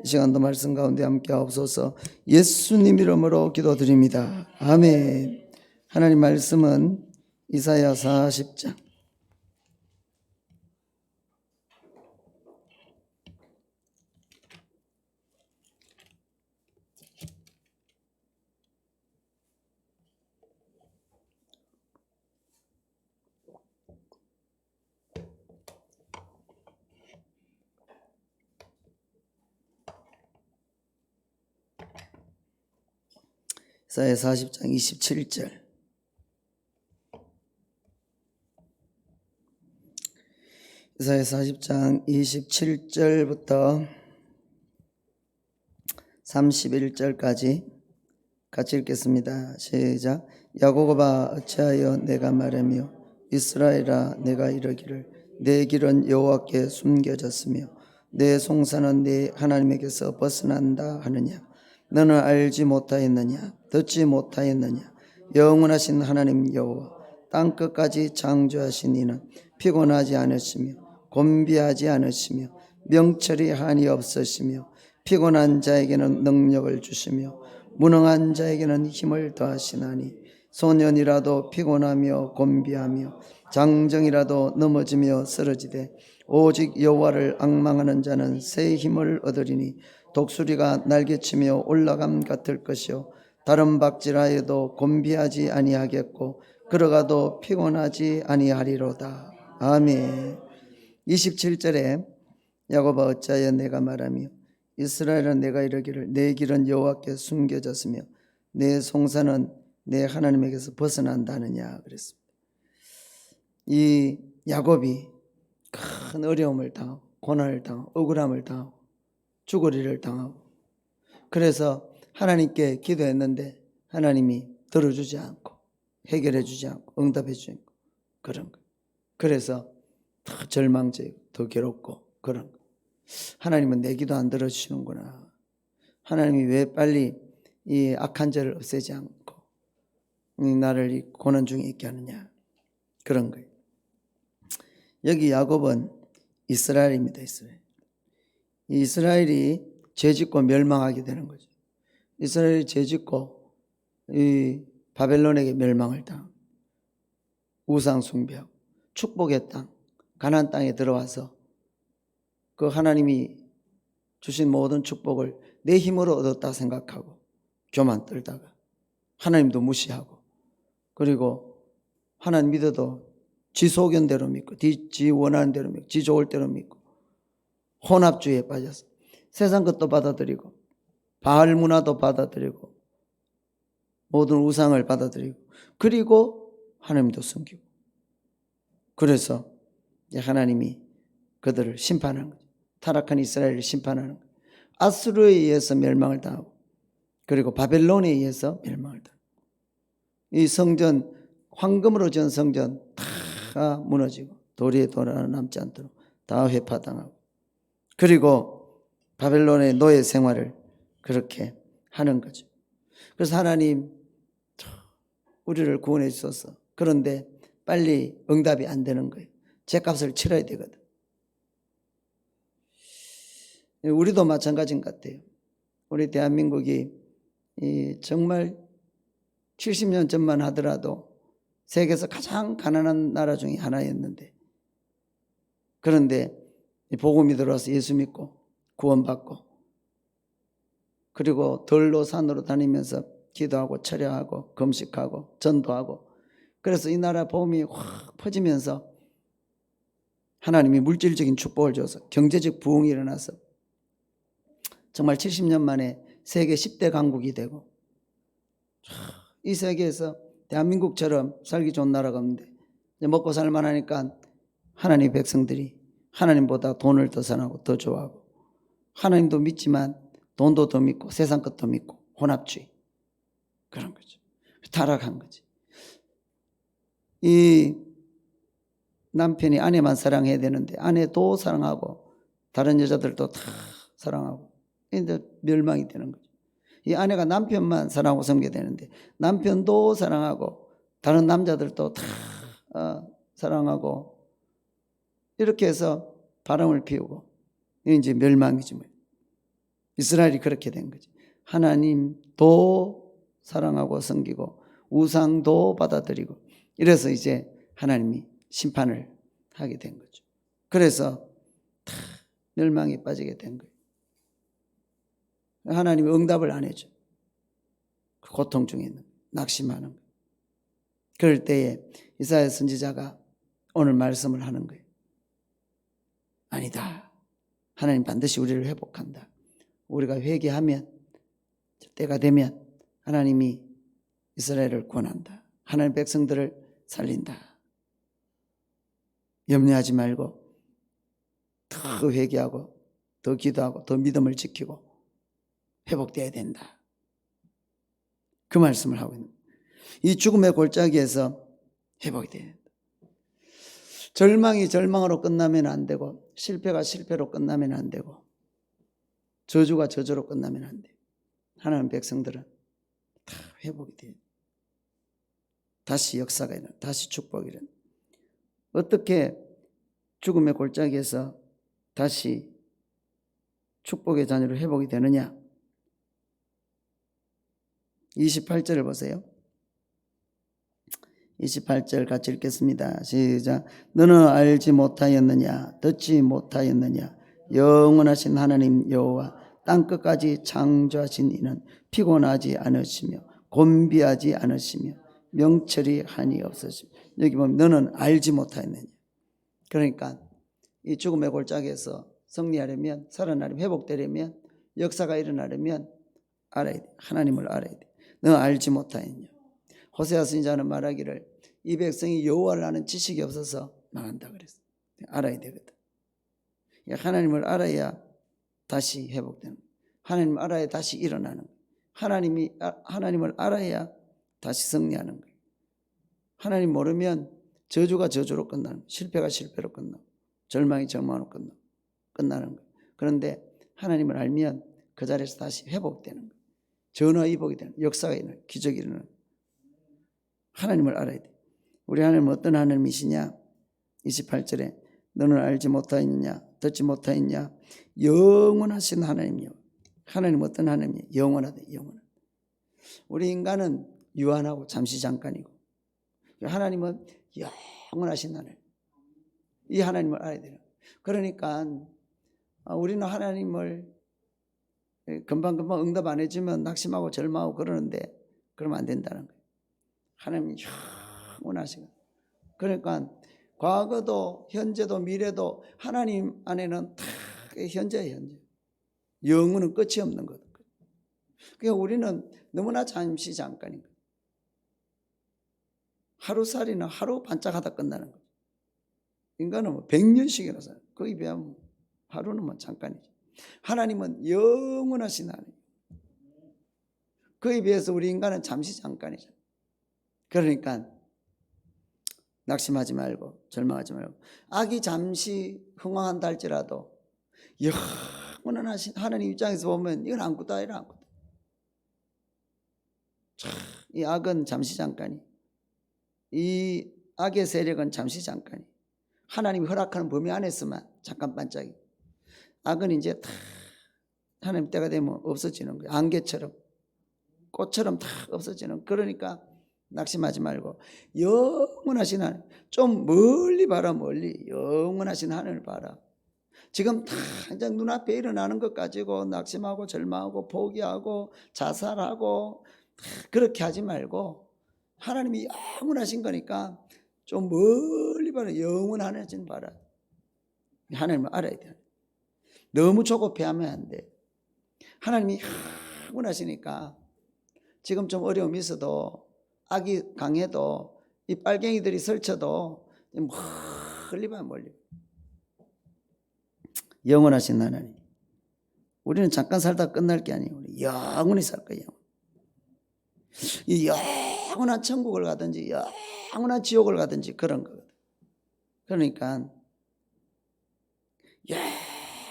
이 시간도 말씀 가운데 함께 하옵소서. 예수님 이름으로 기도드립니다. 아멘. 하나님 말씀은 이사야 40장 이사야 40장 27절 이사야 40장 27절부터 31절까지 같이 읽겠습니다. 시작. 야고보아 어찌하여 내가 말하며 이스라엘아 내가 이르기를 내 길은 여호와께 숨겨졌으며 내 송사는 네 하나님에게서 벗어난다 하느냐. 너는 알지 못하였느냐 듣지 못하였느냐. 영원하신 하나님 여호와 땅끝까지 창조하신 이는 피곤하지 않으시며 곤비하지 않으시며 명철이 한이 없으시며 피곤한 자에게는 능력을 주시며 무능한 자에게는 힘을 더하시나니 소년이라도 피곤하며 곤비하며 장정이라도 넘어지며 쓰러지되 오직 여호와를 앙망하는 자는 새 힘을 얻으리니 독수리가 날개치며 올라감 같을 것이요 다른 박질하여도 곤비하지 아니하겠고 걸어가도 피곤하지 아니하리로다. 아멘. 27절에 야고보아 어찌하여 내가 말하며 이스라엘은 내가 이르기를 내 길은 여호와께 숨겨졌으며 내 송사는 내 하나님에게서 벗어난다느냐 그랬습니다. 이 야곱이 큰 어려움을 당하고 고난을 당하고 억울함을 당하고 죽으리를 당하고 그래서 하나님께 기도했는데 하나님이 들어주지 않고 해결해 주지 않고 응답해 주지 않고 그런 거예요. 그래서 더 절망적이고 더 괴롭고 그런 거예요. 하나님은 내 기도 안 들어주시는구나. 하나님이 왜 빨리 이 악한 죄를 없애지 않고 나를 이 고난 중에 있게 하느냐. 그런 거예요. 여기 야곱은 이스라엘입니다. 이스라엘이 죄짓고 멸망하게 되는 거죠. 이스라엘이 죄짓고 이 바벨론에게 멸망을 당하고 우상 숭배하고 축복의 땅 가나안 땅에 들어와서 그 하나님이 주신 모든 축복을 내 힘으로 얻었다 생각하고 교만 떨다가 하나님도 무시하고 그리고 하나님 믿어도 지 소견대로 믿고 지 원하는 대로 믿고 지 좋을 대로 믿고 혼합주의에 빠져서 세상 것도 받아들이고 바알 문화도 받아들이고 모든 우상을 받아들이고 그리고 하나님도 숨기고 그래서 하나님이 그들을 심판하는 거죠. 타락한 이스라엘을 심판하는 거예요. 아수르에 의해서 멸망을 당하고 그리고 바벨론에 의해서 멸망을 당하고 이 성전 황금으로 지은 성전 다 무너지고 도리에 돌 하나 남지 않도록 다 회파당하고 그리고 바벨론의 노예 생활을 그렇게 하는 거죠. 그래서 하나님 우리를 구원해 주소서. 그런데 빨리 응답이 안 되는 거예요. 죄값을 치러야 되거든. 우리도 마찬가지인 것 같아요. 우리 대한민국이 정말 70년 전만 하더라도 세계에서 가장 가난한 나라 중에 하나였는데 그런데 복음이 들어와서 예수 믿고 구원받고 그리고 들로 산으로 다니면서 기도하고 철야하고 금식하고 전도하고 그래서 이 나라 복음이 확 퍼지면서 하나님이 물질적인 축복을 줘서 경제적 부흥이 일어나서 정말 70년 만에 세계 10대 강국이 되고 이 세계에서 대한민국처럼 살기 좋은 나라가 없는데 먹고 살만하니까 하나님 백성들이 하나님보다 돈을 더 사랑하고 더 좋아하고 하나님도 믿지만 돈도 더 믿고 세상 것도 믿고 혼합주의 그런 거죠. 타락한 거지. 이 남편이 아내만 사랑해야 되는데 아내도 사랑하고 다른 여자들도 다 사랑하고 이제 멸망이 되는 거죠. 이 아내가 남편만 사랑하고 섬겨야 되는데 남편도 사랑하고 다른 남자들도 다 사랑하고 이렇게 해서 바람을 피우고 이제 멸망이지 뭐. 이스라엘이 그렇게 된 거지. 하나님도 사랑하고 섬기고 우상도 받아들이고 이래서 이제 하나님이 심판을 하게 된 거죠. 그래서 다 멸망에 빠지게 된 거예요. 하나님이 응답을 안 해줘. 고통 중에 있는 거예요. 낙심하는 거예요. 그럴 때에 이사야 선지자가 오늘 말씀을 하는 거예요. 아니다. 하나님 반드시 우리를 회복한다. 우리가 회개하면 때가 되면 하나님이 이스라엘을 구원한다. 하나님 백성들을 살린다. 염려하지 말고 더 회개하고 더 기도하고 더 믿음을 지키고 회복되어야 된다. 그 말씀을 하고 있는 거예요. 이 죽음의 골짜기에서 회복이 돼야 된다. 절망이 절망으로 끝나면 안 되고 실패가 실패로 끝나면 안 되고 저주가 저주로 끝나면 안 돼요. 하나님 백성들은 다 회복이 돼요. 다시 역사가 일어나, 다시 축복이 일어나. 어떻게 죽음의 골짜기에서 다시 축복의 자녀로 회복이 되느냐? 28절을 보세요. 28절 같이 읽겠습니다. 시작. 너는 알지 못하였느냐? 듣지 못하였느냐? 영원하신 하나님 여호와 땅끝까지 창조하신 이는 피곤하지 않으시며 곤비하지 않으시며 명철이 한이 없으시며. 여기 보면 너는 알지 못하였느냐? 그러니까 이 죽음의 골짜기에서 승리하려면, 살아나려면, 회복되려면, 역사가 일어나려면 알아야 돼. 하나님을 알아야 돼. 너 알지 못하였냐? 호세아 선지자는 말하기를 이 백성이 여호와를 아는 지식이 없어서 망한다 그랬어. 알아야 되거든. 하나님을 알아야 다시 회복되는 거예요. 하나님을 알아야 다시 일어나는 거예요. 하나님을 알아야 다시 승리하는 거예요. 하나님 모르면 저주가 저주로 끝나는 거예요. 실패가 실패로 끝나고 절망이 절망으로 끝나는 거예요. 그런데 하나님을 알면 그 자리에서 다시 회복되는 거예요. 전화위복이 되는, 역사가 일어나는, 기적이 일어나는. 하나님을 알아야 돼. 우리 하나님은 어떤 하나님이시냐? 28절에 너는 알지 못하였냐? 듣지 못하였냐? 영원하신 하나님이요. 하나님은 어떤 하나님이에요? 영원하다. 영원하다. 우리 인간은 유한하고 잠시 잠깐이고 하나님은 영원하신 하나님. 이 하나님을 알아야 돼요. 그러니까 우리는 하나님을 금방금방 응답 안 해주면 낙심하고 절망하고 그러는데 그러면 안 된다는 거예요. 하나님이 영원하시고 그러니까 과거도 현재도 미래도 하나님 안에는 다 현재예요. 현재. 영원은 끝이 없는 거예요. 그러니까 우리는 너무나 잠시 잠깐인 거예요. 하루살이는 하루 반짝하다 끝나는 거예요. 인간은 뭐 100년씩이나 살아요. 거기에 비하면 하루는 뭐 잠깐이죠. 하나님은 영원하신 하나님. 그에 비해서 우리 인간은 잠시 잠깐이죠. 그러니까 낙심하지 말고 절망하지 말고 악이 잠시 흥황한다 할지라도 영원하신 하나님 입장에서 보면 이건 아무것도 아니라 아무것도. 이 악은 잠시 잠깐이. 이 악의 세력은 잠시 잠깐이. 하나님이 허락하는 범위 안에서만 잠깐 반짝이. 악은 이제 다 하나님 때가 되면 없어지는 거예요. 안개처럼 꽃처럼 다 없어지는. 그러니까 낙심하지 말고 영원하신 하나님, 좀 멀리 봐라. 멀리 영원하신 하나님을 봐라. 지금 당장 눈앞에 일어나는 것 가지고 낙심하고 절망하고 포기하고 자살하고 그렇게 하지 말고 하나님이 영원하신 거니까 좀 멀리 봐라. 영원하신 봐라. 하나님을 알아야 돼. 너무 조급해하면 안 돼. 하나님이 영원하시니까 지금 좀 어려움이 있어도 악이 강해도 이 빨갱이들이 설쳐도 멀리 봐. 멀리. 영원하신 하나님. 우리는 잠깐 살다 끝날 게 아니에요. 우리 영원히 살 거예요. 이 영원한 천국을 가든지 영원한 지옥을 가든지 그런 거거든. 그러니까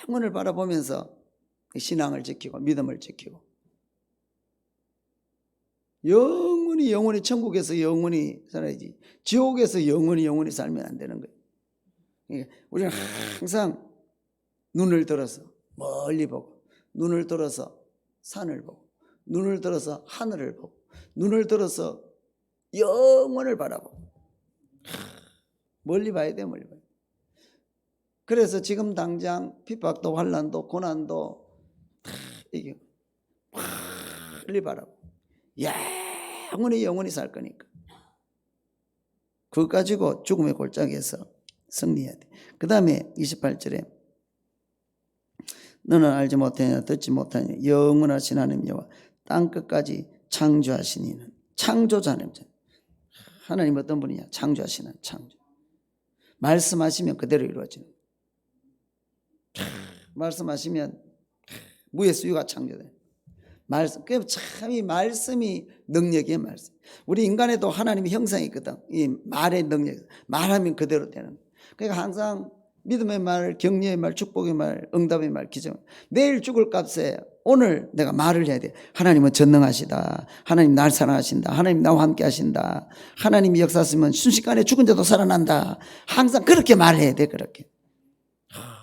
영원을 바라보면서 신앙을 지키고 믿음을 지키고 영원히 천국에서 영원히 살아야지 지옥에서 영원히 살면 안 되는 거예요. 우리는 항상 눈을 들어서 멀리 보고 눈을 들어서 산을 보고, 눈을 들어서 하늘을 보고, 눈을 들어서 영원을 바라보고. 멀리 봐야 돼, 멀리 봐야 돼. 그래서 지금 당장 핍박도 환난도 고난도 이게 멀리 바라보고 영원히 살 거니까. 그거 가지고 죽음의 골짜기에서 승리해야 돼. 그 다음에 28절에 너는 알지 못하냐 듣지 못하냐 영원하신 하나님 여호와 땅끝까지 창조하신 이는 창조자는 하나님 어떤 분이냐? 창조하시는 창조. 말씀하시면 그대로 이루어지는. 말씀하시면 무의 수유가 창조돼요. 말씀, 참 이 말씀이 능력이에요. 말씀. 우리 인간에도 하나님의 형상이 있거든. 이 말의 능력. 말하면 그대로 되는. 그러니까 항상 믿음의 말, 격려의 말, 축복의 말, 응답의 말, 기적. 내일 죽을 값에 오늘 내가 말을 해야 돼. 하나님은 전능하시다. 하나님 날 사랑하신다. 하나님 나와 함께 하신다. 하나님이 역사하시면 순식간에 죽은 자도 살아난다. 항상 그렇게 말해야 돼. 그렇게.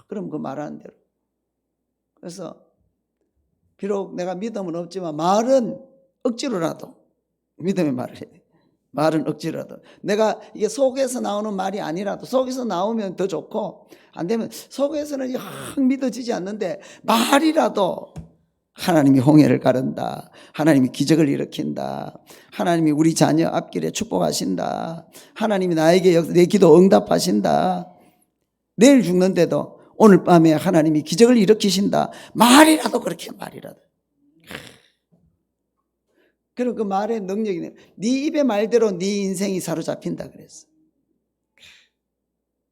그럼 그 말하는 대로. 그래서 비록 내가 믿음은 없지만 말은 억지로라도 믿음의 말을 해야 돼. 말은 억지로라도. 내가 이게 속에서 나오는 말이 아니라도 속에서 나오면 더 좋고 안 되면 속에서는 확 믿어지지 않는데 말이라도 하나님이 홍해를 가른다. 하나님이 기적을 일으킨다. 하나님이 우리 자녀 앞길에 축복하신다. 하나님이 나에게 내 기도 응답하신다. 내일 죽는데도 오늘 밤에 하나님이 기적을 일으키신다. 말이라도 그렇게 말이라도. 그리고 그 말의 능력이 네 입의 말대로 네 인생이 사로잡힌다 그랬어.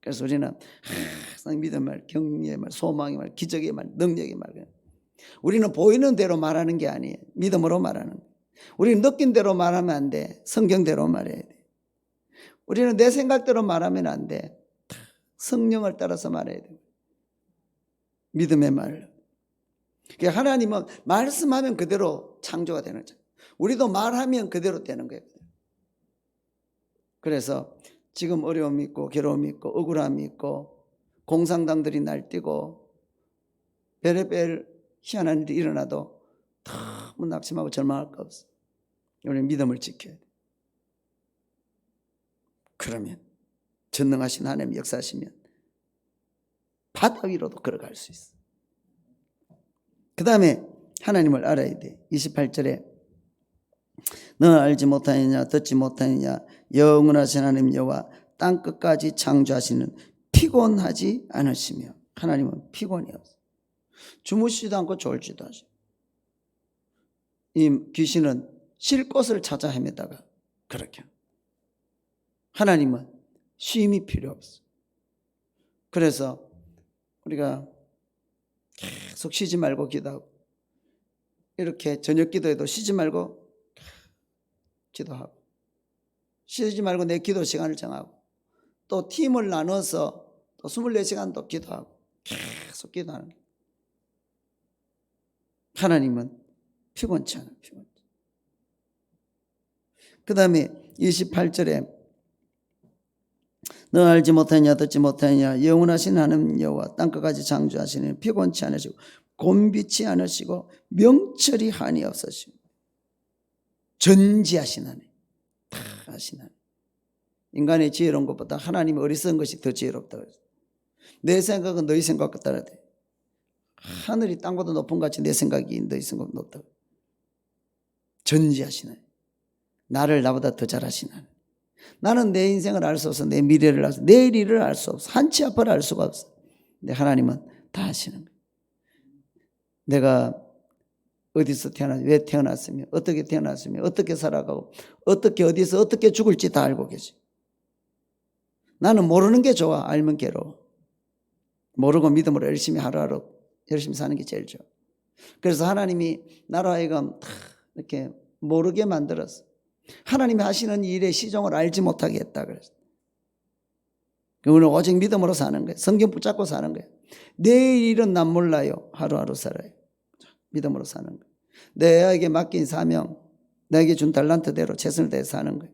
그래서 우리는 항상 믿음의 말, 격려의 말, 소망의 말, 기적의 말, 능력의 말. 우리는 보이는 대로 말하는 게 아니에요. 믿음으로 말하는 거예요. 우리는 느낀 대로 말하면 안 돼. 성경대로 말해야 돼. 우리는 내 생각대로 말하면 안 돼. 성령을 따라서 말해야 돼. 믿음의 말. 그러니까 하나님은 말씀하면 그대로 창조가 되는 거죠. 우리도 말하면 그대로 되는 거예요. 그래서 지금 어려움이 있고 괴로움이 있고 억울함이 있고 공상당들이 날뛰고 별의별 희한한 일이 일어나도 너무 낙심하고 절망할 거 없어. 우리는 믿음을 지켜야 돼. 그러면 전능하신 하나님 역사하시면 바다 위로도 걸어갈 수 있어. 그 다음에 하나님을 알아야 돼. 28절에 너는 알지 못하느냐 듣지 못하느냐 영원하신 하나님 여호와 땅끝까지 창조하시는 피곤하지 않으시며. 하나님은 피곤이 없어. 주무시지도 않고 졸지도 하죠. 이 귀신은 쉴 곳을 찾아 헤매다가 그렇게. 하나님은 쉼이 필요 없어. 그래서 우리가 계속 쉬지 말고 기도하고 이렇게 저녁 기도에도 쉬지 말고 기도하고 쉬지 말고 내 기도 시간을 정하고 또 팀을 나눠서 또 24시간도 기도하고 계속 기도하는 거예요. 하나님은 피곤치 않아요. 그 다음에 28절에 너 알지 못하냐 듣지 못하냐 영원하신 하나님 여호와 땅끝까지 창조하시는 피곤치 않으시고 곤비치 않으시고 명철이 한이 없으시고 전지하신 하나님 다 하신 하나님. 인간의 지혜로운 것보다 하나님의 어리석은 것이 더 지혜롭다고 했어요. 내 생각은 너희 생각과 따라야 돼. 하늘이 땅보다 높은 것 같이 내 생각이 너희 생각보다 높다고. 전지하신 하나님. 나를 나보다 더 잘하신 하나님. 나는 내 인생을 알 수 없어. 내 미래를 알 수 없어. 내일 일을 알 수 없어. 한치 앞을 알 수가 없어. 근데 하나님은 다 하시는 거예요. 내가 어디서 태어났으며 왜 태어났으며 어떻게 태어났으며 어떻게 살아가고 어떻게 어디서 어떻게 죽을지 다 알고 계시. 나는 모르는 게 좋아. 알면 괴로워. 모르고 믿음으로 열심히 하루하루 열심히 사는 게 제일 좋아. 그래서 하나님이 나로 하여금 다 이렇게 모르게 만들었어. 하나님이 하시는 일의 시종을 알지 못하게 했다 그랬어. 우리는 오직 믿음으로 사는 거예요. 성경 붙잡고 사는 거예요. 내일 일은 난 몰라요. 하루하루 살아요. 믿음으로 사는 거예요. 내게 맡긴 사명, 내게 준 달란트대로 최선을 다해 사는 거예요.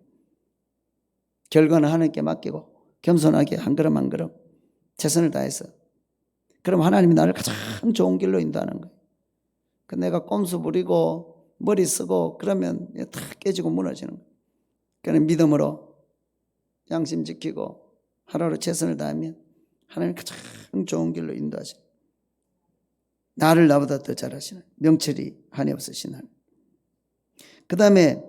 결과는 하나님께 맡기고 겸손하게 한 걸음 한 걸음 최선을 다해서. 그럼 하나님이 나를 가장 좋은 길로 인도하는 거예요. 그 내가 꼼수 부리고 머리 쓰고 그러면 다 깨지고 무너지는 거예요. 그러니까 믿음으로 양심 지키고 하루하루 최선을 다하면 하나님 가장 좋은 길로 인도하시는, 나를 나보다 더 잘하시는, 명철이 한이 없으신 하나님. 그 다음에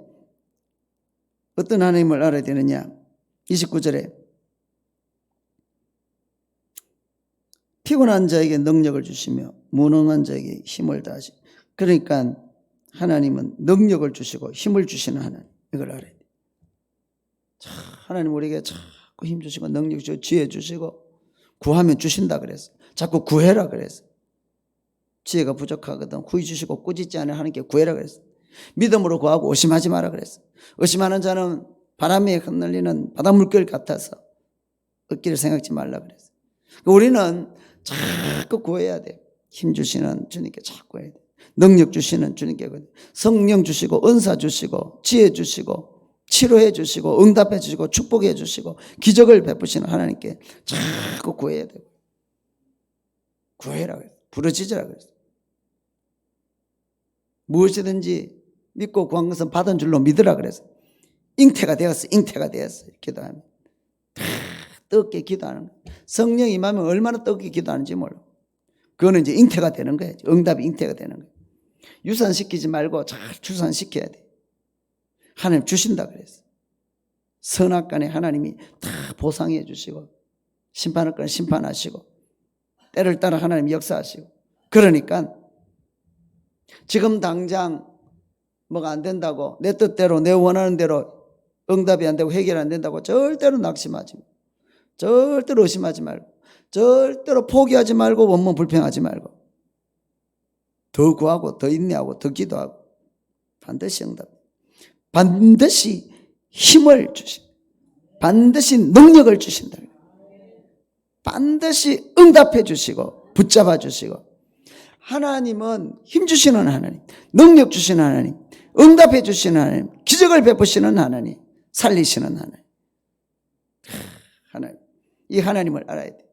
어떤 하나님을 알아야 되느냐. 29절에 피곤한 자에게 능력을 주시며 무능한 자에게 힘을 다하시고, 그러니까 하나님은 능력을 주시고 힘을 주시는 하나님, 이걸 알아야 돼. 하나님 우리에게 자꾸 힘 주시고 능력 주시고 지혜 주시고 구하면 주신다 그랬어. 자꾸 구해라 그랬어. 지혜가 부족하거든 구해 주시고 꾸짖지 않으면 하나님께 구해라 그랬어. 믿음으로 구하고 의심하지 마라 그랬어. 의심하는 자는 바람에 흩날리는 바닷물결 같아서 얻기를 생각지 말라 그랬어. 우리는 자꾸 구해야 돼. 힘 주시는 주님께 자꾸 해야 돼. 능력 주시는 주님께, 성령 주시고 은사 주시고 지혜 주시고 치료해 주시고 응답해 주시고 축복해 주시고 기적을 베푸시는 하나님께 자꾸 구해야 돼. 구해라 그랬어. 부르짖으라 그랬어. 무엇이든지 믿고 구한 것은 받은 줄로 믿으라 그랬어. 잉태가 되었어. 잉태가 되었어. 기도하면 다 뜨겁게 기도하는 거야. 성령이 임하면 얼마나 뜨겁게 기도하는지 몰라. 그거는 이제 잉태가 되는 거야. 응답이 잉태가 되는 거야. 유산시키지 말고 잘 출산시켜야 돼. 하나님 주신다 그랬어. 선악간에 하나님이 다 보상해 주시고 심판할 건 심판하시고 때를 따라 하나님 역사하시고. 그러니까 지금 당장 뭐가 안 된다고 내 뜻대로 내 원하는 대로 응답이 안 되고 해결 안 된다고 절대로 낙심하지 말고, 절대로 의심하지 말고, 절대로 포기하지 말고, 원망 불평하지 말고, 더 구하고 더 인내하고 더 기도하고 반드시 응답, 반드시 힘을 주신다, 반드시 능력을 주신다, 반드시 응답해 주시고 붙잡아 주시고. 하나님은 힘 주시는 하나님, 능력 주시는 하나님, 응답해 주시는 하나님, 기적을 베푸시는 하나님, 살리시는 하나님. 하나님, 이 하나님을 알아야 돼.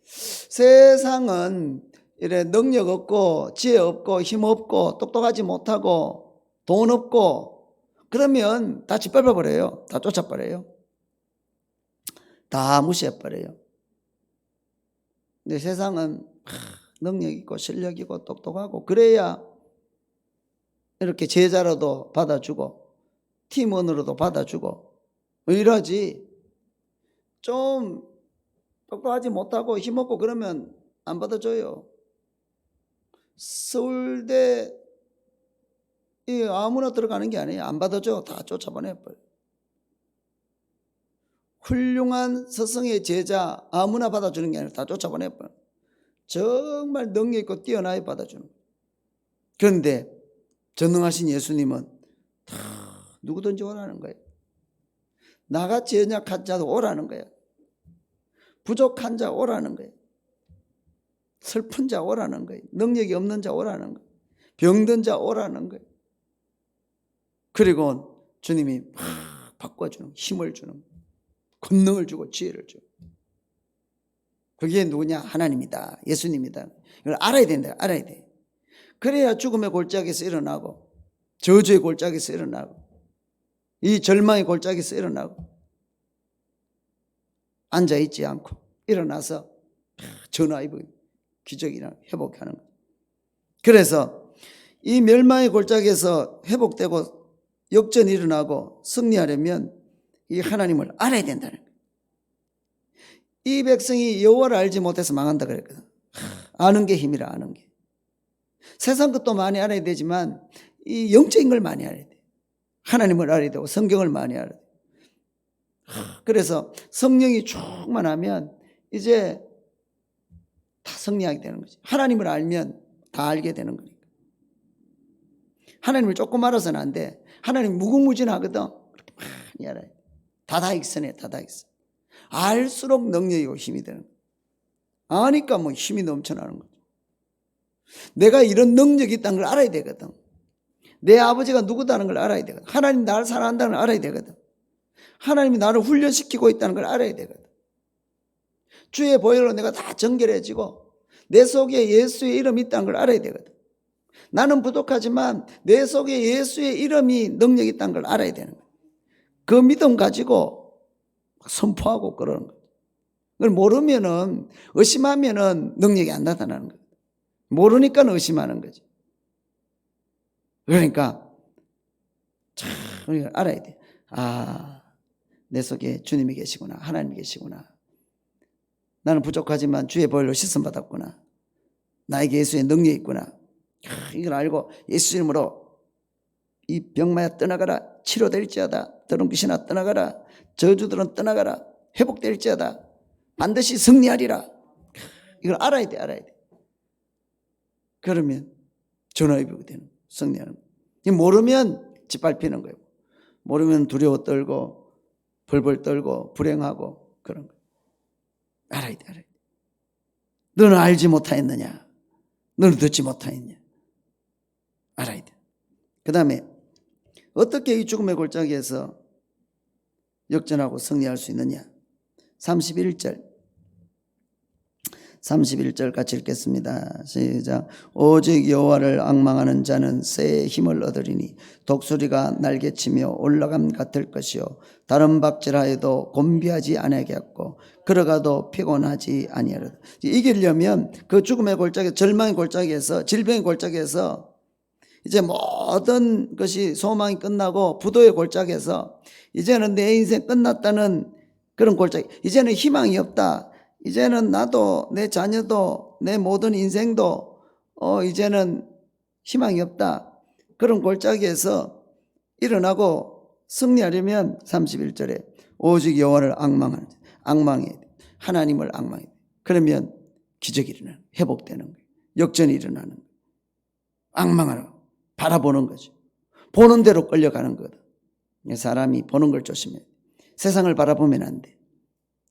세상은 이래 능력 없고 지혜 없고 힘 없고 똑똑하지 못하고 돈 없고 그러면 다 짓밟아버려요. 다 쫓아버려요. 다 무시해버려요. 근데 세상은 능력 있고 실력 있고 똑똑하고 그래야 이렇게 제자로도 받아주고 팀원으로도 받아주고 이러지. 좀 똑똑하지 못하고 힘없고 그러면 안 받아줘요. 서울대 아무나 들어가는 게 아니에요. 안 받아줘. 다 쫓아보내버려요. 훌륭한 스승의 제자 아무나 받아주는 게 아니라 다 쫓아보내버려요. 정말 능력 있고 뛰어나게 받아주는 거예요. 그런데 전능하신 예수님은 다 누구든지 오라는 거예요. 나같이 연약한 자도 오라는 거예요. 부족한 자 오라는 거예요. 슬픈 자 오라는 거예요. 능력이 없는 자 오라는 거예요. 병든 자 오라는 거예요. 그리고 주님이 막 바꿔주는, 힘을 주는, 권능을 주고 지혜를 주고. 그게 누구냐? 하나님이다. 예수님이다. 이걸 알아야 된다. 알아야 돼. 그래야 죽음의 골짜기에서 일어나고 저주의 골짜기에서 일어나고 이 절망의 골짜기에서 일어나고 앉아있지 않고 일어나서 전화위복 기적이나 회복하는 거예요. 그래서 이 멸망의 골짜기에서 회복되고 역전이 일어나고 승리하려면 이 하나님을 알아야 된다는 거예요. 이 백성이 여호와를 알지 못해서 망한다 그랬거든. 아는 게 힘이라. 아는 게. 세상 것도 많이 알아야 되지만 이 영적인 걸 많이 알아야 돼. 하나님을 알아야 되고 성경을 많이 알아야 돼. 그래서 성령이 충만하면 이제 다 승리하게 되는 거지. 하나님을 알면 다 알게 되는 거니까. 하나님을 조금 알아서는 안 돼. 하나님 무궁무진하거든. 그렇게 많이 알아야 돼. 다다익선해. 다다익선. 알수록 능력이고 힘이 되는 거야. 아니까 뭐 힘이 넘쳐나는 거죠. 내가 이런 능력이 있다는 걸 알아야 되거든. 내 아버지가 누구다는 걸 알아야 되거든. 하나님 나를 사랑한다는 걸 알아야 되거든. 하나님이 나를 훈련시키고 있다는 걸 알아야 되거든. 주의 보혈로 내가 다 정결해지고 내 속에 예수의 이름이 있다는 걸 알아야 되거든. 나는 부족하지만 내 속에 예수의 이름이 능력이 있다는 걸 알아야 되는 거예요. 그 믿음 가지고 선포하고 그러는 거예요. 그걸 모르면은, 의심하면은 능력이 안 나타나는 거예요. 모르니까 의심하는 거지. 그러니까 참 우리가 알아야 돼. 내 속에 주님이 계시구나. 하나님이 계시구나. 나는 부족하지만 주의 보혈로 씻음 받았구나. 나에게 예수의 능력이 있구나. 이걸 알고 예수 이름으로 이 병마야 떠나가라. 치료될지어다. 더러운 귀신아 떠나가라. 저주들은 떠나가라. 회복될지어다. 반드시 승리하리라. 이걸 알아야 돼. 알아야 돼. 그러면 전화위복이 되는 거예요. 승리하는 거예요. 모르면 짓밟히는 거예요. 모르면 두려워 떨고 벌벌 떨고 불행하고 그런 거예요. 알아야 돼. 알아야 돼. 너는 알지 못하였느냐? 너는 듣지 못하였냐? 알아야 돼. 그 다음에 어떻게 이 죽음의 골짜기에서 역전하고 승리할 수 있느냐? 31절 같이 읽겠습니다. 시작. 오직 여호와를 앙망하는 자는 새의 힘을 얻으리니 독수리가 날개치며 올라감 같을 것이요 다른 박질하여도 곤비하지 아니하겠고 걸어가도 피곤하지 아니하리라. 이기려면 그 죽음의 골짜기, 절망의 골짜기에서, 질병의 골짜기에서 이제 모든 것이 소망이 끝나고 부도의 골짜기에서 이제는 내 인생 끝났다는 그런 골짜기, 이제는 희망이 없다. 이제는 나도 내 자녀도 내 모든 인생도 이제는 희망이 없다. 그런 골짜기에서 일어나고 승리하려면 31절에 오직 여호와를 앙망해 하나님을 앙망해. 그러면 기적이 일어나는, 회복되는 거예요. 역전이 일어나는 거예요. 앙망하라. 바라보는 거죠. 보는 대로 끌려가는 거다. 사람이 보는 걸 조심해. 세상을 바라보면 안 돼.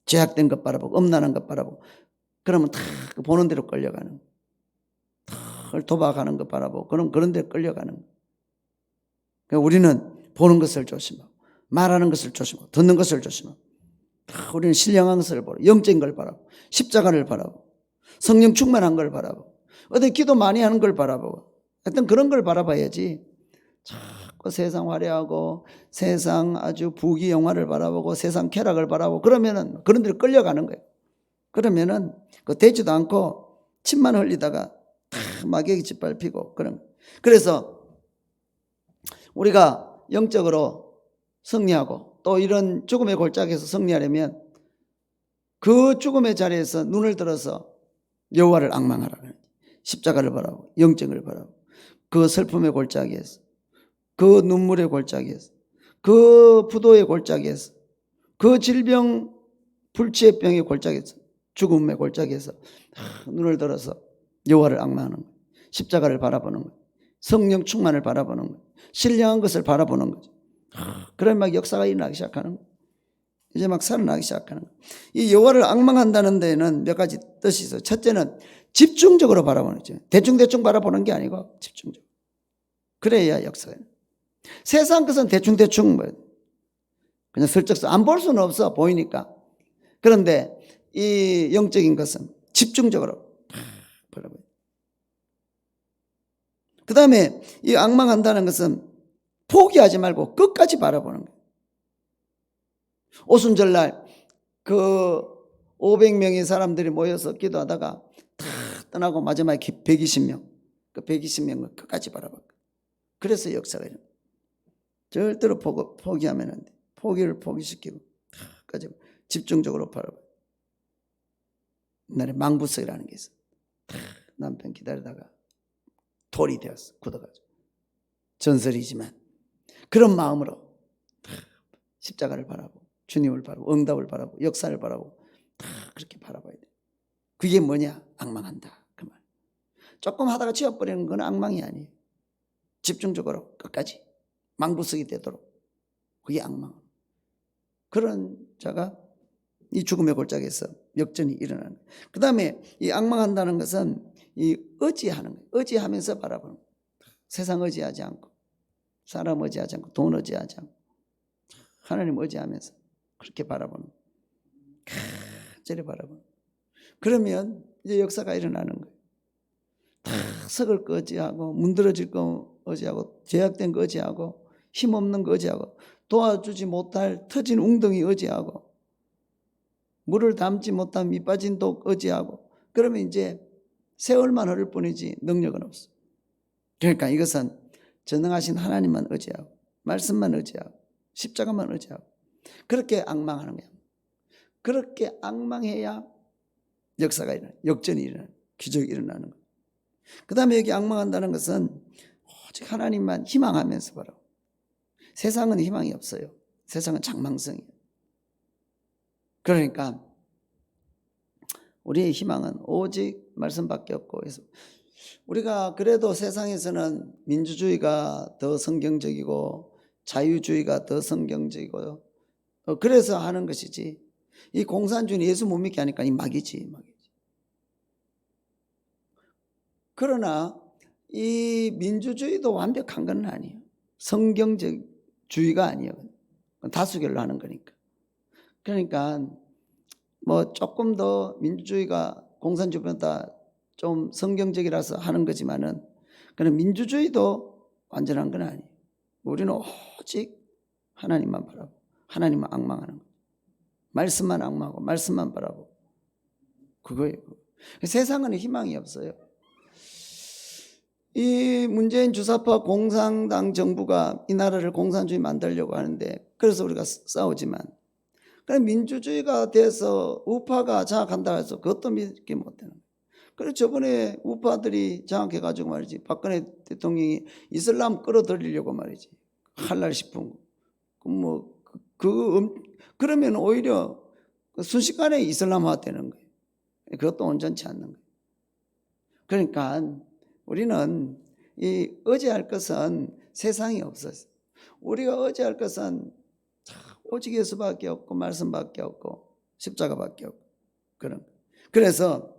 죄악된 것 바라보고 음란한 것 바라보고 그러면 다 보는 대로 끌려가는 거예요. 도박하는 것 바라보고 그런 데로 끌려가는 거예요. 그러니까 우리는 보는 것을 조심하고 말하는 것을 조심하고 듣는 것을 조심하고 우리는 신령한 것을 보고 영적인 걸 바라보고 십자가를 바라보고 성령 충만한 걸 바라보고 어디 기도 많이 하는 걸 바라보고 하여튼 그런 걸 바라봐야지. 자꾸 세상 화려하고 세상 아주 부귀영화를 바라보고 세상 쾌락을 바라보고 그러면은 그런 데로 끌려가는 거예요. 그러면은 그 되지도 않고 침만 흘리다가 마귀에게 짓밟히고 그런 거예요. 그래서 우리가 영적으로 승리하고 또 이런 죽음의 골짜기에서 승리하려면 그 죽음의 자리에서 눈을 들어서 여호와를 앙망하라. 십자가를 바라보고 영적을 바라보고 그 슬픔의 골짜기에서 그 눈물의 골짜기에서 그 부도의 골짜기에서 그 질병 불치의 병의 골짜기에서 죽음의 골짜기에서 눈을 들어서 여호와를 앙망하는 거예요. 십자가를 바라보는 거예요. 성령 충만을 바라보는 거예요. 신령한 것을 바라보는 거죠. 그러면 막 역사가 일어나기 시작하는 거예요. 이제 막 살아나기 시작하는 거예요. 이 여호와를 앙망한다는 데는 몇 가지 뜻이 있어요. 첫째는 집중적으로 바라보는 거죠. 대충대충 바라보는 게 아니고 집중적으로. 그래야 역사가. 세상 것은 대충대충 그냥 슬쩍 안 볼 수는 없어 보이니까. 그런데 이 영적인 것은 집중적으로 바라봐요. 그 다음에 이 앙망한다는 것은 포기하지 말고 끝까지 바라보는 거예요. 오순절날 그 500명의 사람들이 모여서 기도하다가 다 떠나고 마지막에 120명, 그 120명을 끝까지 바라봤고. 그래서 역사가 일어나요. 절대로 포기하면 안 돼. 포기를 포기시키고 끝까지 집중적으로 바라봐요. 옛날에 망부석이라는 게 있어. 남편 기다리다가 돌이 되었어. 굳어가지고. 전설이지만 그런 마음으로 십자가를 바라보고 주님을 바라보고 응답을 바라보고 역사를 바라보고 다 그렇게 바라봐야 돼. 그게 뭐냐? 앙망한다. 그 말. 조금 하다가 지워버리는 건 앙망이 아니에요. 집중적으로 끝까지 망부석이 되도록. 그게 앙망. 그런 자가 이 죽음의 골짜기에서 역전이 일어나는 거예요. 그 다음에 이 앙망한다는 것은 이 의지하는 거예요. 의지하면서 바라보는 거예요. 세상 의지하지 않고 사람 의지하지 않고 돈 의지하지 않고 하나님 의지하면서 그렇게 바라보는 거예요. 간절히 바라보는 거예요. 그러면 이제 역사가 일어나는 거예요. 다 썩을 거 어찌하고, 문드러질 거 어찌하고, 죄악된 거 어찌하고, 힘없는 거 어찌하고, 도와주지 못할 터진 웅덩이 어찌하고, 물을 담지 못한 밑빠진 독 어찌하고. 그러면 이제 세월만 흐를 뿐이지 능력은 없어. 그러니까 이것은 전능하신 하나님만 의지하고, 말씀만 의지하고, 십자가만 의지하고, 그렇게 앙망하는 거야. 그렇게 앙망해야 역사가 일어나요. 역전이 일어나요. 기적이 일어나는 거예요. 그 다음에 여기 앙망한다는 것은 오직 하나님만 희망하면서 바라고. 세상은 희망이 없어요. 세상은 장망성이에요. 그러니까 우리의 희망은 오직 말씀밖에 없고, 그래서 우리가 그래도 세상에서는 민주주의가 더 성경적이고 자유주의가 더 성경적이고요. 그래서 하는 것이지, 이 공산주의는 예수 못 믿게 하니까 이 막이지. 그러나 이 민주주의도 완벽한 건 아니에요. 성경적주의가 아니에요. 다수결로 하는 거니까. 그러니까 뭐 조금 더 민주주의가 공산주의보다 좀 성경적이라서 하는 거지만은, 그런 민주주의도 완전한 건 아니에요. 우리는 오직 하나님만 바라보고 하나님만 앙망하는 거예요. 말씀만 앙망하고 말씀만 바라보고, 그거예요. 세상은 희망이 없어요. 이 문재인 주사파 공산당 정부가 이 나라를 공산주의 만들려고 하는데, 그래서 우리가 싸우지만, 그럼 민주주의가 돼서 우파가 장악한다 해서 그것도 믿기 못하는 거예요. 그래서 저번에 우파들이 장악해가지고 말이지, 박근혜 대통령이 이슬람 끌어들이려고 말이지, 할랄 싶은 거. 그러면 오히려 순식간에 이슬람화 되는 거예요. 그것도 온전치 않는 거예요. 그러니까 우리는 이 의지할 것은 세상이 없었어요. 우리가 의지할 것은 오직 예수밖에 없고 말씀밖에 없고 십자가밖에 없고 그런. 그래서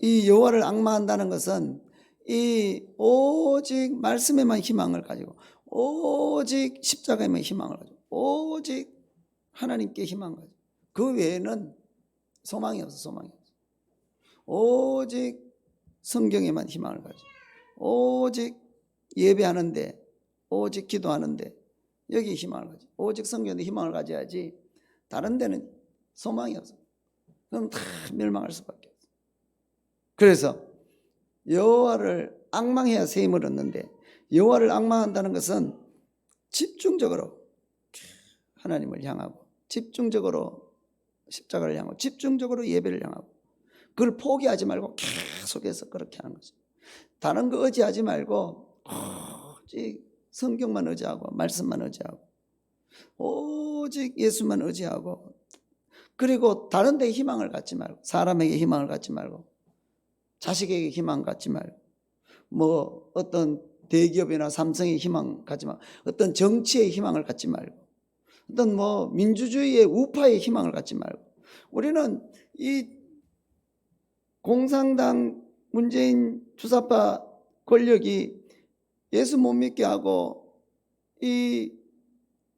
이 여호와를 앙망한다는 것은 이 오직 말씀에만 희망을 가지고, 오직 십자가에만 희망을 가지고, 오직 하나님께 희망을 가지고, 그 외에는 소망이 없어. 소망이 없어. 오직 성경에만 희망을 가지고, 오직 예배하는데, 오직 기도하는데 여기 희망을 가지고, 오직 성경에 희망을 가져야지 다른 데는 소망이 없어. 그럼 다 멸망할 수밖에 없어. 그래서 여호와를 앙망해야 새 힘을 얻는데, 여호와를 앙망한다는 것은 집중적으로 하나님을 향하고, 집중적으로 십자가를 향하고, 집중적으로 예배를 향하고, 그걸 포기하지 말고 계속해서 그렇게 하는 거죠. 다른 거 의지하지 말고 오직 성경만 의지하고 말씀만 의지하고 오직 예수만 의지하고, 그리고 다른 데 희망을 갖지 말고, 사람에게 희망을 갖지 말고, 자식에게 희망 갖지 말고, 뭐 어떤 대기업이나 삼성에 희망 갖지 말고, 어떤 정치에 희망을 갖지 말고, 어떤 뭐 민주주의의 우파에 희망을 갖지 말고, 우리는 이 공산당 문재인 주사파 권력이 예수 못 믿게 하고, 이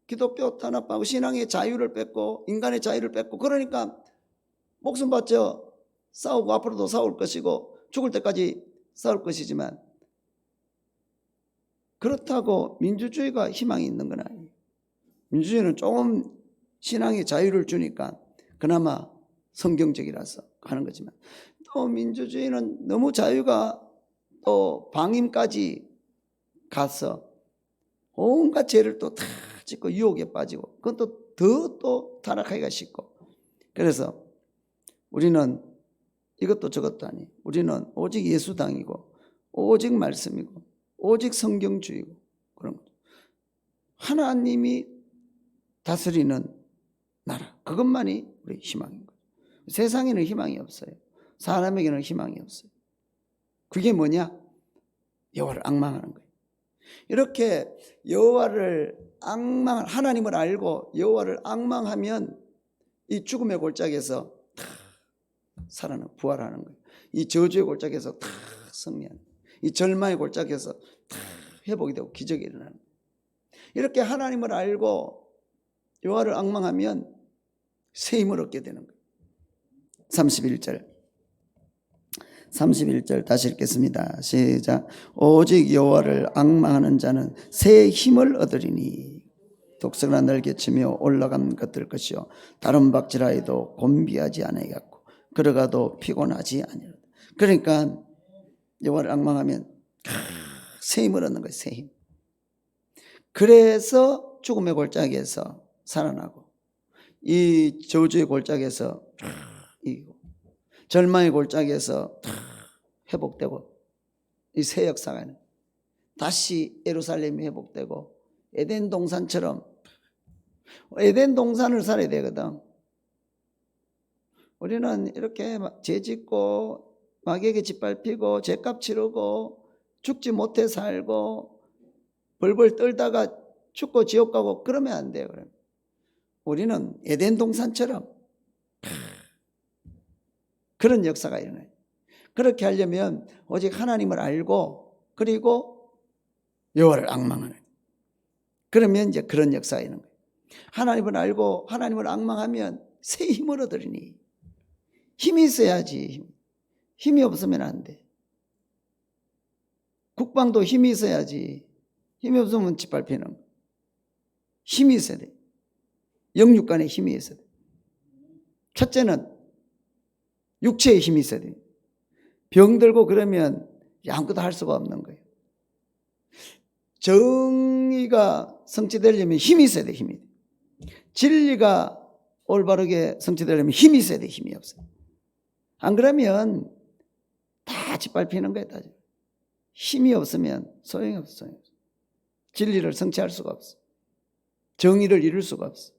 기독교 탄압하고 신앙의 자유를 뺏고 인간의 자유를 뺏고, 그러니까 목숨 바쳐 싸우고 앞으로도 싸울 것이고 죽을 때까지 싸울 것이지만, 그렇다고 민주주의가 희망이 있는 건 아니에요. 민주주의는 조금 신앙의 자유를 주니까 그나마 성경적이라서 하는 거지만, 또 민주주의는 너무 자유가 또 방임까지 가서 온갖 죄를 또 다 짓고 유혹에 빠지고, 그건 또 타락하기가 쉽고. 그래서 우리는 이것도 저것도 아니에요. 우리는 오직 예수당이고 오직 말씀이고 오직 성경주의고 그런 거죠. 하나님이 다스리는 나라, 그것만이 우리 희망인 거예요. 세상에는 희망이 없어요. 사람에게는 희망이 없어요. 그게 뭐냐? 여호와를 앙망하는 거예요. 이렇게 여호와를 하나님을 알고 여호와를 앙망하면 이 죽음의 골짜기에서 다 부활하는 거예요. 이 저주의 골짜기에서 다 승리하는 거예요. 이 절망의 골짜기에서 다 회복이 되고 기적이 일어나는 거예요. 이렇게 하나님을 알고 여호와를 앙망하면 새 힘을 얻게 되는 거예요. 31절 31절 다시 읽겠습니다. 시작. 오직 여호와를 앙망하는 자는 새 힘을 얻으리니 독성나 날개치며 올라간 것들 것이요 다른 박질하여도 곤비하지 아니하겠고 걸어가도 피곤하지 아니하리라. 그러니까 여호와를 앙망하면 새 힘을 얻는 거예요. 새 힘. 그래서 죽음의 골짜기에서 살아나고 이 저주의 골짜기에서 이기고 절망의 골짜기에서 회복되고 이 새 역사가 다시 예루살렘이 회복되고 에덴 동산처럼 에덴 동산을 살아야 되거든. 우리는 이렇게 죄 짓고 마귀에게 짓밟히고 죄값 치르고 죽지 못해 살고 벌벌 떨다가 죽고 지옥 가고 그러면 안 돼요. 우리는 에덴 동산처럼 그런 역사가 일어나요. 그렇게 하려면 오직 하나님을 알고 그리고 여호와를 앙망하는, 그러면 이제 그런 역사가 있는 거예요. 하나님을 알고 하나님을 앙망하면 새 힘을 얻으리니. 힘이 있어야지. 힘이 없으면 안 돼. 국방도 힘이 있어야지. 힘이 없으면 짓밟히는 거예요. 힘이 있어야 돼. 영육간에 힘이 있어야 돼. 첫째는 육체의 힘이 있어야 돼. 병들고 그러면 아무것도 할 수가 없는 거예요. 정의가 성취되려면 힘이 있어야 돼. 힘이. 진리가 올바르게 성취되려면 힘이 있어야 돼. 힘이 없어요. 안 그러면 다 짓밟히는 거예요. 다. 힘이 없으면 소용이 없어요. 진리를 성취할 수가 없어. 정의를 이룰 수가 없어.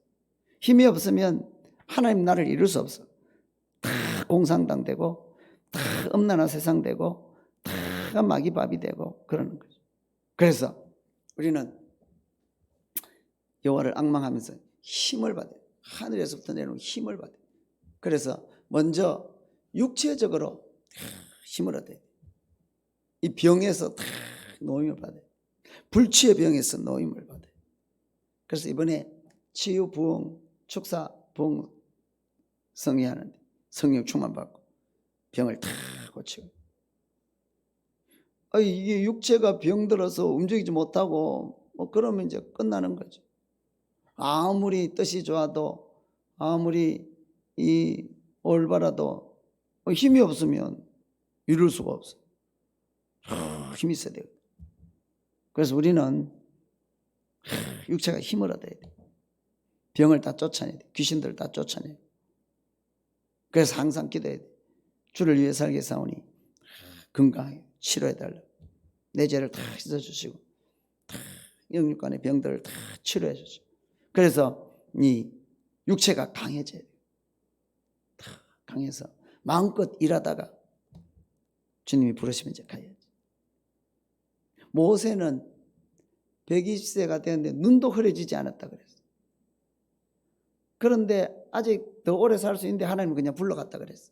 힘이 없으면 하나님 나라를 이룰 수 없어. 다 공산당되고 다 음란한 세상 되고 다 마귀밥이 되고 그러는 거죠. 그래서 우리는 여호와를 앙망하면서 힘을 받아요. 하늘에서부터 내려오는 힘을 받아요. 그래서 먼저 육체적으로 힘을 얻어요. 이 병에서 다 노임을 받아요. 불치의 병에서 노임을 받아요. 그래서 이번에 치유, 부흥, 축사, 부흥 성회하는데 성령 충만 받고 병을 다 고치고. 이게 육체가 병들어서 움직이지 못하고 뭐 그러면 이제 끝나는 거죠. 아무리 뜻이 좋아도 아무리 이 올바라도 힘이 없으면 이룰 수가 없어. 힘이 있어야 돼요. 그래서 우리는 육체가 힘을 얻어야 돼. 병을 다 쫓아내야 돼. 귀신들을 다 쫓아내야 돼. 그래서 항상 기도해야 돼. 주를 위해 살게 사오니 건강하게 치료해달라. 내 죄를 다 씻어주시고 영육간의 병들을 다 치료해 주시고. 그래서 이 육체가 강해져야 돼. 다 강해서 마음껏 일하다가 주님이 부르시면 이제 가야지. 모세는 120세가 되었는데 눈도 흐려지지 않았다 그랬어. 그런데 아직 더 오래 살 수 있는데 하나님은 그냥 불러갔다 그랬어.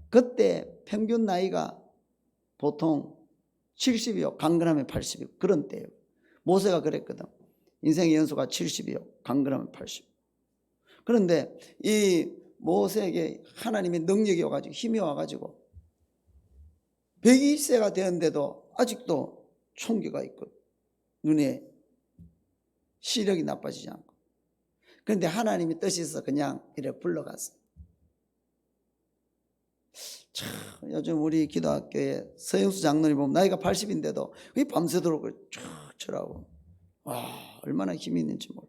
그때 평균 나이가 보통 70이요, 강건하면 80이요. 그런 때예요. 모세가 그랬거든. 인생의 연수가 70이요, 강건하면 80. 그런데 이 모세에게 하나님의 능력이 와가지고 힘이 와가지고 120세가 되었는데도 아직도 총기가 있고 눈에 시력이 나빠지지 않고. 그런데 하나님이 뜻이 있어 그냥 이래 불러갔어. 참, 요즘 우리 기도학교에 서영수 장로님 보면 나이가 80인데도 밤새도록 쭉 쳐라고. 와, 얼마나 힘이 있는지 몰라.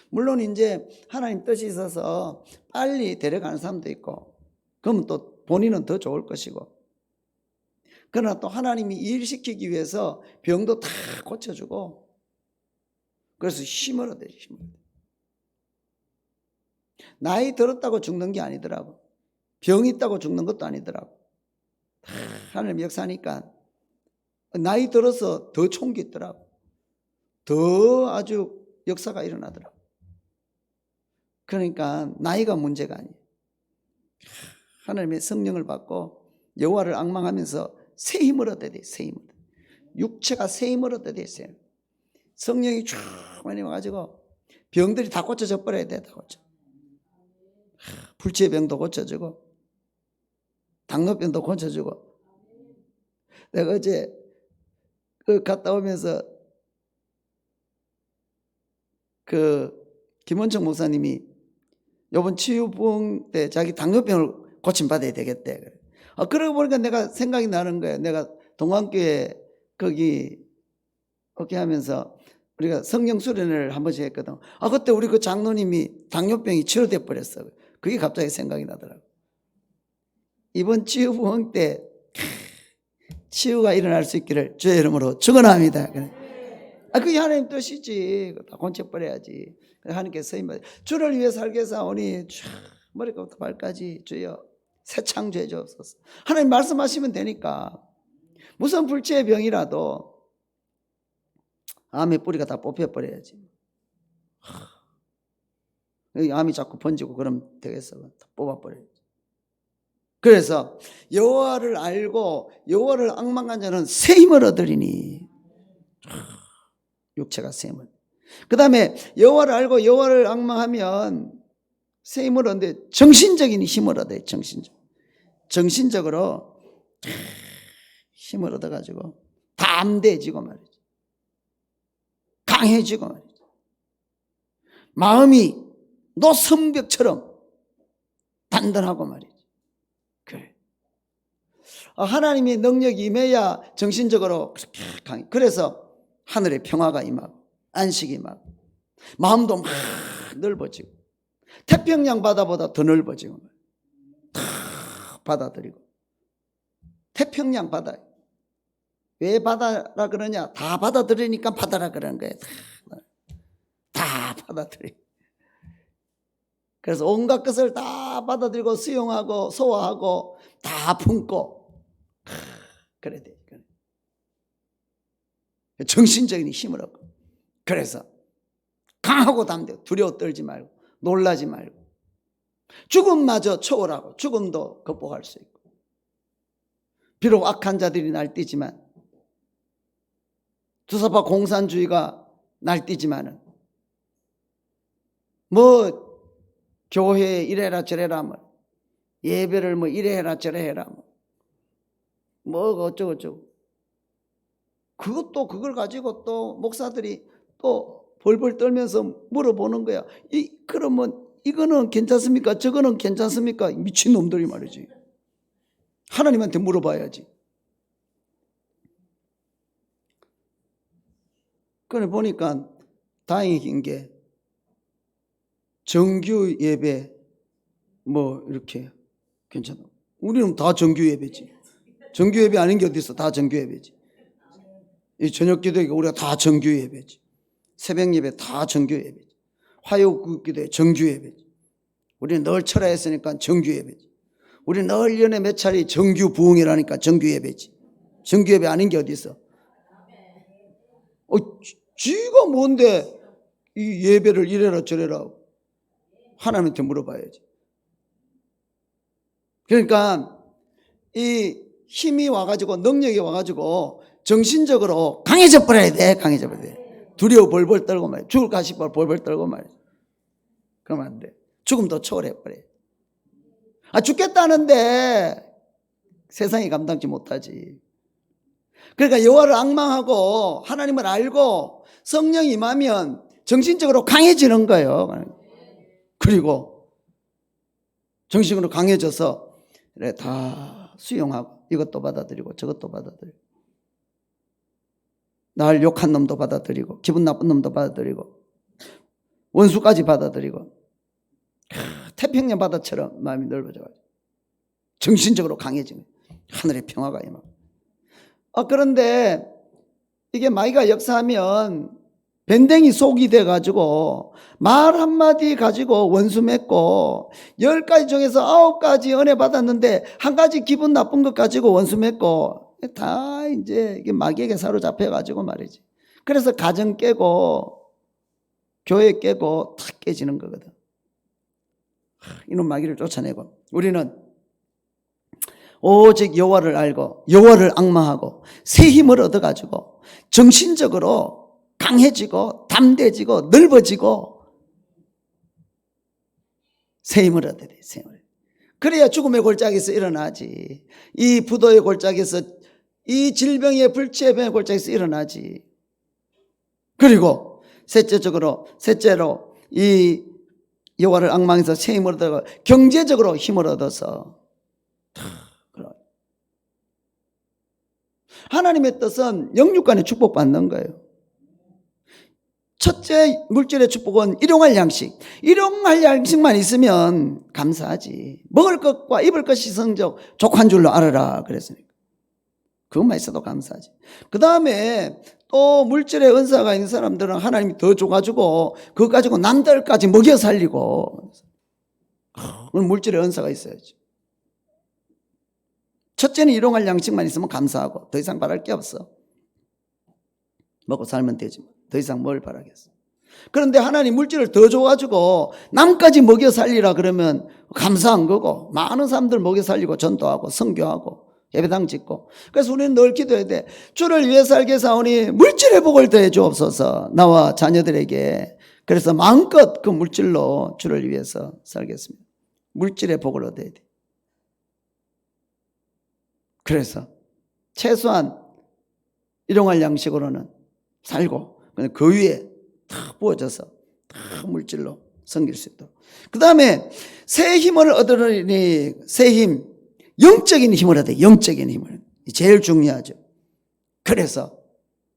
물론 이제 하나님 뜻이 있어서 빨리 데려가는 사람도 있고, 그러면 또 본인은 더 좋을 것이고. 그러나 또 하나님이 일시키기 위해서 병도 다 고쳐주고, 그래서 힘을 얻어요. 힘을. 나이 들었다고 죽는 게 아니더라고. 병이 있다고 죽는 것도 아니더라고. 하나님 역사하니까 나이 들어서 더 총기 있더라고. 더 아주 역사가 일어나더라고. 그러니까 나이가 문제가 아니에요. 하나님의 성령을 받고 여호와를 앙망하면서 새 힘을 얻어야 돼요. 새 힘을. 육체가 새 힘을 얻어야 돼요. 성령이 쭉 많이 와가지고 병들이 다 고쳐져 버려야 돼. 다 고쳐. 불치의 병도 고쳐지고 당뇨병도 고쳐주고. 내가 어제 갔다 오면서 김원청 목사님이 이번 치유부흥 때 자기 당뇨병을 고침받아야 되겠대. 그러고 보니까 내가 생각이 나는 거예요. 내가 동안교회 거기 하면서 우리가 성령 수련회를 한 번씩 했거든. 그때 우리 그 장로님이 당뇨병이 치료돼 버렸어. 그게 갑자기 생각이 나더라고. 이번 치유부흥 때 치유가 일어날 수 있기를 주의 이름으로 축원합니다. 그게 하나님 뜻이지. 다 고쳐버려야지. 하나님께서 서임받아 주를 위해 살게 사오니 머리부터 발까지 주여 새 창조해 주옵소서. 하나님 말씀하시면 되니까. 무슨 불치의 병이라도 암의 뿌리가 다 뽑혀버려야지. 암이 자꾸 번지고 그러면 되겠어. 다 뽑아버려야지. 그래서 여호와를 알고 여호와를 앙망한 자는 새 힘을 얻으리니. 육체가 새 힘을. 그 다음에 여호와를 알고 여호와를 앙망하면 새 힘을 얻는데 정신적인 힘을 얻어요. 정신적으로 힘을 얻어가지고 담대해지고 말이죠. 강해지고 말이죠. 마음이 노선벽처럼 단단하고 말이죠. 그래. 하나님의 능력이 임해야 정신적으로 그렇게 강해. 그래서 하늘의 평화가 임하고 안식이 임하고 마음도 막 넓어지고 태평양 바다보다 더 넓어지고 다 받아들이고. 태평양 바다. 왜 바다라 그러냐? 다 받아들이니까 바다라 그러는 거예요. 다 받아들여. 그래서 온갖 것을 다 받아들이고 수용하고 소화하고 다 품고 그래야 돼. 정신적인 힘을 얻고. 그래서 강하고 담대하고 두려워 떨지 말고 놀라지 말고 죽음마저 초월하고 죽음도 극복할 수 있고. 비록 악한 자들이 날뛰지만 주사파 공산주의가 날뛰지만은 뭐 교회에 이래라 저래라 뭐 예배를 뭐 이래해라 저래해라 뭐 어쩌고 그것도 그걸 가지고 또 목사들이 또 벌벌 떨면서 물어보는 거야. 그러면 이거는 괜찮습니까? 저거는 괜찮습니까? 미친놈들이 말이지. 하나님한테 물어봐야지. 그래 보니까 다행인 게 정규 예배 뭐 이렇게 괜찮아. 우리는 다 정규 예배지. 정규 예배 아닌 게 어디 있어? 다 정규 예배지. 이 저녁 기도회 우리가 다 정규 예배지. 새벽 예배 다 정규 예배지. 화요 기도회 정규 예배지. 우리는 늘 철야했으니까 정규 예배지. 우리는 늘 1년에 몇 차례 정규 부흥이라니까 정규 예배지. 정규 예배 아닌 게 어디 있어? 쥐가 뭔데 이 예배를 이래라 저래라 하나님한테 물어봐야지. 그러니까 이 힘이 와가지고 능력이 와가지고 정신적으로 강해져 버려야 돼. 강해져 버려야 돼. 두려워 벌벌 떨고 말이야. 죽을까 싶어 벌벌 떨고 말이야. 그러면 안 돼. 죽음도 초월해 버려. 죽겠다는데 세상이 감당치 못하지. 그러니까 여호와를 앙망하고 하나님을 알고 성령이 임하면 정신적으로 강해지는 거예요. 그리고 정신으로 강해져서 그래 다 수용하고 이것도 받아들이고 저것도 받아들이고 날 욕한 놈도 받아들이고 기분 나쁜 놈도 받아들이고 원수까지 받아들이고 태평양 바다처럼 마음이 넓어져가지고 정신적으로 강해지는 하늘의 평화가 임하고. 그런데 이게 마귀가 역사하면 밴댕이 속이 돼가지고 말 한마디 가지고 원수 맺고 10가지 중에서 9가지 은혜 받았는데 한 가지 기분 나쁜 것 가지고 원수 맺고 다 이제 이게 마귀에게 사로잡혀가지고 말이지. 그래서 가정 깨고 교회 깨고 다 깨지는 거거든. 이놈 마귀를 쫓아내고 우리는 오직 여호와를 알고 여호와를 앙망하고 새 힘을 얻어가지고 정신적으로 강해지고 담대해지고 넓어지고 새 힘을 얻어야 돼. 새 힘을. 그래야 죽음의 골짜기에서 일어나지. 이 부도의 골짜기에서, 이 질병의 불치의 골짜기에서 일어나지. 그리고 셋째로 이 여호와를 앙망해서 새 힘을 얻어 경제적으로 힘을 얻어서, 하나님의 뜻은 영육간에 축복받는 거예요. 첫째 물질의 축복은 일용할 양식. 일용할 양식만 있으면 감사하지. 먹을 것과 입을 것이 성적 족한 줄로 알아라 그랬으니까 그것만 있어도 감사하지. 그 다음에 또 물질의 은사가 있는 사람들은 하나님이 더 줘가지고 그거 가지고 남들까지 먹여 살리고, 그건 물질의 은사가 있어야지. 첫째는 일용할 양식만 있으면 감사하고 더 이상 바랄 게 없어. 먹고 살면 되지 더 이상 뭘 바라겠어. 그런데 하나님 물질을 더 줘가지고 남까지 먹여 살리라 그러면 감사한 거고, 많은 사람들 먹여 살리고 전도하고 선교하고 예배당 짓고. 그래서 우리는 늘 기도해야 돼. 주를 위해 살게 사오니 물질의 복을 더해 주옵소서, 나와 자녀들에게. 그래서 마음껏 그 물질로 주를 위해서 살겠습니다. 물질의 복을 얻어야 돼. 그래서 최소한 일용할 양식으로는 살고, 그 위에 탁 부어져서 탁 물질로 섬길 수 있도록. 그 다음에 새 힘을 얻으니, 새 힘, 영적인 힘을 얻어요. 영적인 힘을. 제일 중요하죠. 그래서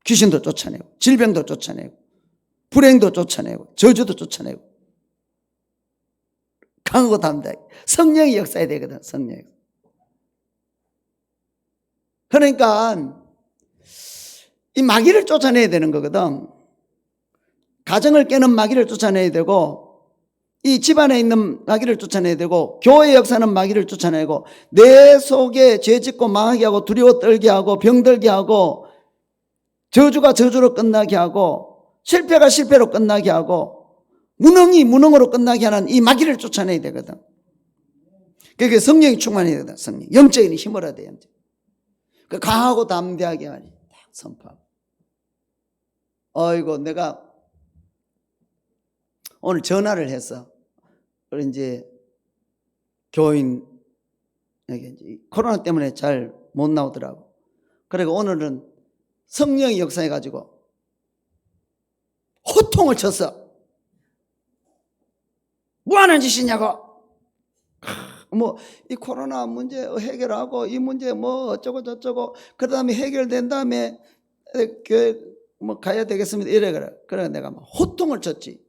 귀신도 쫓아내고, 질병도 쫓아내고, 불행도 쫓아내고, 저주도 쫓아내고, 강하고 담대하게 성령이 역사해야 되거든. 성령이. 그러니까 이 마귀를 쫓아내야 되는 거거든. 가정을 깨는 마귀를 쫓아내야 되고, 이 집안에 있는 마귀를 쫓아내야 되고, 교회 역사는 마귀를 쫓아내고, 내 속에 죄 짓고 망하게 하고 두려워 떨게 하고 병들게 하고, 저주가 저주로 끝나게 하고, 실패가 실패로 끝나게 하고, 무능이 무능으로 끝나게 하는 이 마귀를 쫓아내야 되거든. 그게 성령이 충만해야 되거든. 성령, 영적인 힘을 얻어야 돼. 강하고 담대하게 말이야. 딱 선포하고. 어이고, 내가 오늘 전화를 했어. 그래, 이제 교인에게 이제 코로나 때문에 잘 못 나오더라고. 그리고 오늘은 성령이 역사해가지고 호통을 쳤어. 뭐 하는 짓이냐고. 뭐 이 코로나 문제 해결하고, 이 문제 뭐 어쩌고 저쩌고, 그 다음에 해결된 다음에 교회 뭐 가야 되겠습니다 이래. 그래 내가 막 호통을 쳤지.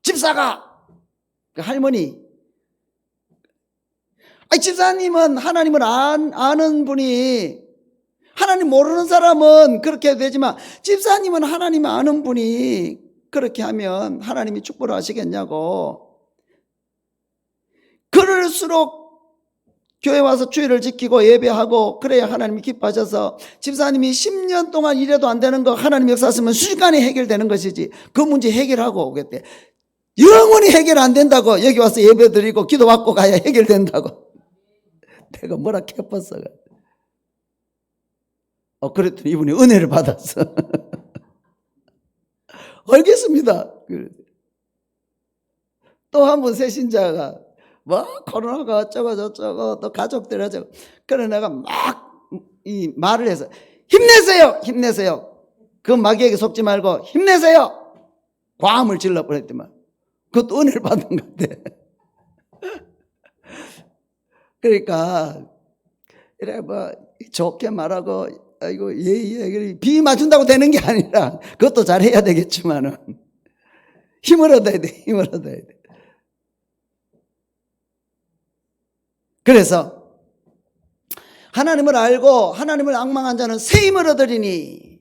집사가, 그 할머니, 아니 집사님은 하나님을 아는 분이, 하나님 모르는 사람은 그렇게 되지만 집사님은 하나님 아는 분이 그렇게 하면 하나님이 축복을 하시겠냐고. 그럴수록 교회 와서 주일을 지키고 예배하고 그래야 하나님이 기뻐하셔서, 집사님이 10년 동안 일해도 안 되는 거 하나님 역사하시면 순식간에 해결되는 것이지, 그 문제 해결하고 오겠대. 영원히 해결 안 된다고. 여기 와서 예배 드리고 기도 받고 가야 해결된다고. 내가 뭐라 캐뻤어. 그랬더니 이분이 은혜를 받았어. 알겠습니다. 또 한 분 새 신자가 뭐 코로나가 어쩌고 저쩌고 또 가족들 어쩌고, 그래 내가 막 이 말을 해서 힘내세요, 힘내세요. 그 마귀에게 속지 말고 힘내세요. 과음을 질러버렸더만 그것도 은혜를 받은 것 같아. 그러니까 이래 뭐 좋게 말하고 아이고 예예 비 맞춘다고 되는 게 아니라, 그것도 잘해야 되겠지만은 힘을 얻어야 돼. 힘을 얻어야 돼. 그래서 하나님을 알고 하나님을 앙망한 자는 새 힘을 얻으리니.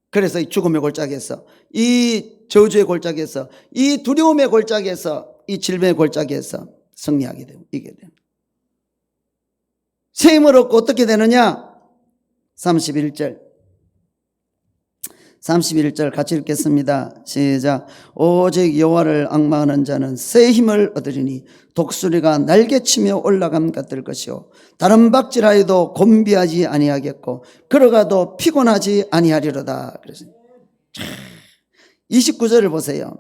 그래서 이 죽음의 골짜기에서, 이 저주의 골짜기에서, 이 두려움의 골짜기에서, 이 질병의 골짜기에서 승리하게 되고 이기게 됩니다. 새 힘을 얻고 어떻게 되느냐? 31절 같이 읽겠습니다. 시작. 오직 여호와를 앙망하는 자는 새 힘을 얻으리니 독수리가 날개치며 올라감 같을 것이요 다른 박질하여도 곤비하지 아니하겠고 걸어가도 피곤하지 아니하리로다. 그래서 29절을 보세요.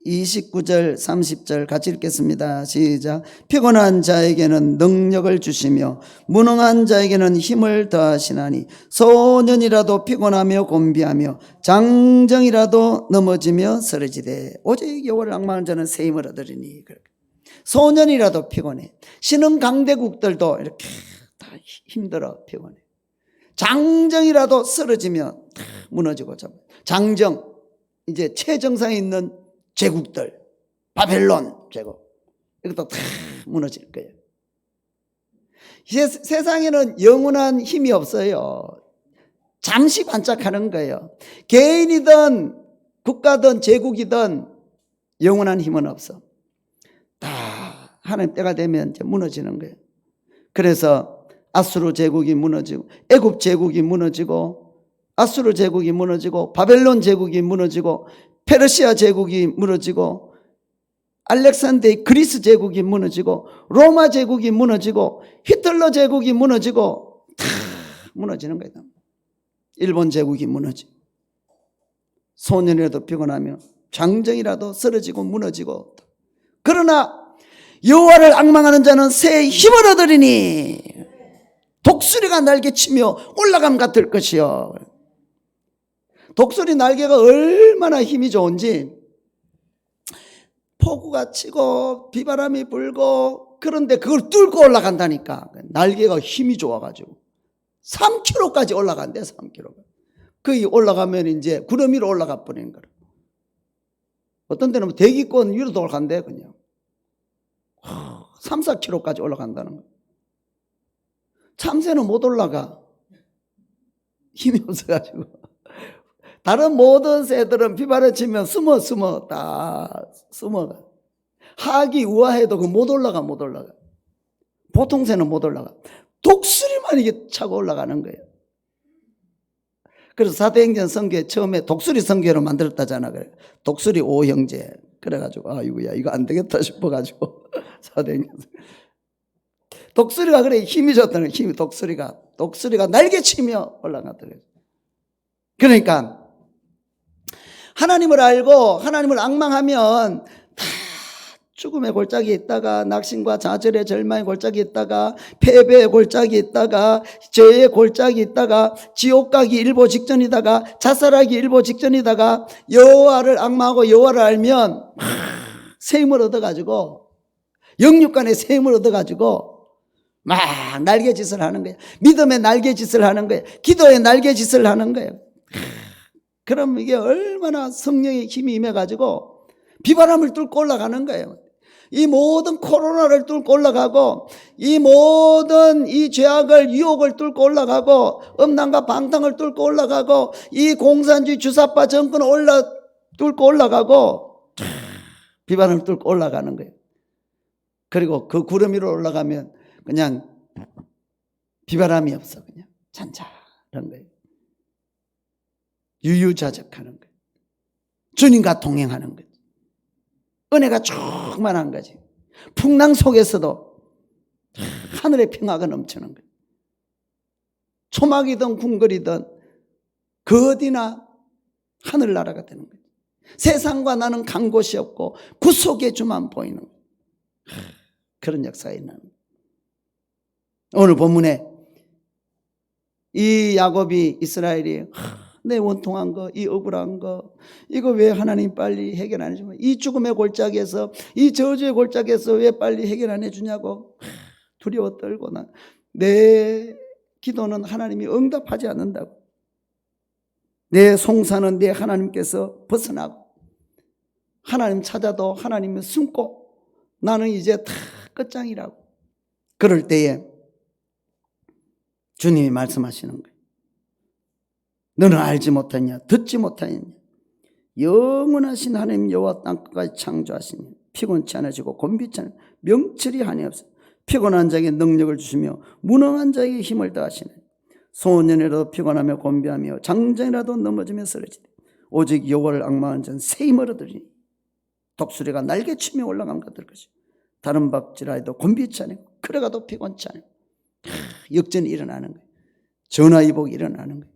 29절 30절 같이 읽겠습니다. 시작. 피곤한 자에게는 능력을 주시며 무능한 자에게는 힘을 더하시나니 소년이라도 피곤하며 곤비하며 장정이라도 넘어지며 쓰러지되 오직 여호와를 앙망하는 자는 새 힘을 얻으리니. 소년이라도 피곤해. 신흥 강대국들도 이렇게 다 힘들어 피곤해. 장정이라도 쓰러지면 다 무너지고. 장정, 이제 최정상에 있는 제국들, 바벨론 제국, 이것도 다 무너질 거예요. 세상에는 영원한 힘이 없어요. 잠시 반짝하는 거예요. 개인이든 국가든 제국이든 영원한 힘은 없어. 다 하나님 때가 되면 이제 무너지는 거예요. 그래서 아수르 제국이 무너지고, 애굽 제국이 무너지고, 아수르 제국이 무너지고, 바벨론 제국이 무너지고, 페르시아 제국이 무너지고, 알렉산더의 그리스 제국이 무너지고, 로마 제국이 무너지고, 히틀러 제국이 무너지고, 다 무너지는 거예요. 일본 제국이 무너지고, 소년이라도 피곤하며 장정이라도 쓰러지고 무너지고. 그러나 여호와를 앙망하는 자는 새 힘을 얻으리니 독수리가 날개치며 올라감 같을 것이요. 독수리 날개가 얼마나 힘이 좋은지, 폭우가 치고 비바람이 불고 그런데 그걸 뚫고 올라간다니까. 날개가 힘이 좋아가지고 3km까지 올라간대. 3km. 거기 올라가면 이제 구름 위로 올라가 버리는 거라. 어떤 데는 대기권 위로도 올라간대. 그냥 3, 4km까지 올라간다는 거야. 참새는 못 올라가. 힘이 없어가지고. 다른 모든 새들은 비바람 치면 숨어 다 숨어가. 하악이 우아해도 그 못 올라가. 보통 새는 못 올라가. 독수리만 이게 차고 올라가는 거예요. 그래서 사도행전 성교회 처음에 독수리 성교회로 만들었다잖아. 그래. 독수리 5형제. 그래가지고 아이고야 이거 안 되겠다 싶어가지고 사도행전. 독수리가 그래 힘이 좋다는 거예요. 힘이 독수리가 날개치며 올라가더래요. 그러니까 하나님을 알고 하나님을 앙망하면 다 죽음의 골짜기에 있다가 낙심과 좌절의 절망의 골짜기에 있다가 패배의 골짜기에 있다가 죄의 골짜기에 있다가 지옥 가기 일보 직전이다가 자살하기 일보 직전이다가 여호와를 앙망하고 여호와를 알면 새 힘을 얻어가지고 영육간의 새 힘을 얻어가지고 막 날개짓을 하는 거예요. 믿음의 날개짓을 하는 거예요. 기도의 날개짓을 하는 거예요. 그럼 이게 얼마나 성령의 힘이 임해가지고 비바람을 뚫고 올라가는 거예요. 이 모든 코로나를 뚫고 올라가고 이 모든 이 죄악을 유혹을 뚫고 올라가고 음란과 방탕을 뚫고 올라가고 이 공산주의 주사파 정권을 뚫고 올라가고 비바람을 뚫고 올라가는 거예요. 그리고 그 구름 위로 올라가면 그냥 비바람이 없어. 그냥 잔잔한 거예요. 유유자적하는 거예요. 주님과 동행하는 거예요. 은혜가 충만한 거지. 풍랑 속에서도 하늘의 평화가 넘치는 거예요. 초막이든 궁궐이든 그 어디나 하늘나라가 되는 거예요. 세상과 나는 간 곳이 없고 구속의 주만 보이는 거예요. 그런 역사가 있는 거예요. 오늘 본문에 이 야곱이 이스라엘이 내 원통한 거, 이 억울한 거, 이거 왜 하나님 빨리 해결 안 해주냐? 이 죽음의 골짜기에서, 이 저주의 골짜기에서 왜 빨리 해결 안 해주냐고 두려워 떨고 내 기도는 하나님이 응답하지 않는다고. 내 송사는 내 하나님께서 벗어나고 하나님 찾아도 하나님은 숨고 나는 이제 다 끝장이라고. 그럴 때에 주님이 말씀하시는 거예요. 너는 알지 못하냐 듣지 못하냐 영원하신 하나님 여호와 땅끝까지 창조하시니 피곤치 않으시고 곤비치 않으시고 명철이 한이 없어 피곤한 자에게 능력을 주시며 무능한 자에게 힘을 더하시니 소년이라도 피곤하며 곤비하며 장정이라도 넘어지며 쓰러지니 오직 여호와를 앙망하는 자는 새 힘을 얻으리니 독수리가 날개치며 올라간 것들 것이 다른 박질하여도 곤비치 않고 그래가도 피곤치 않고 역전이 일어나는 거예요. 전화위복이 일어나는 거예요.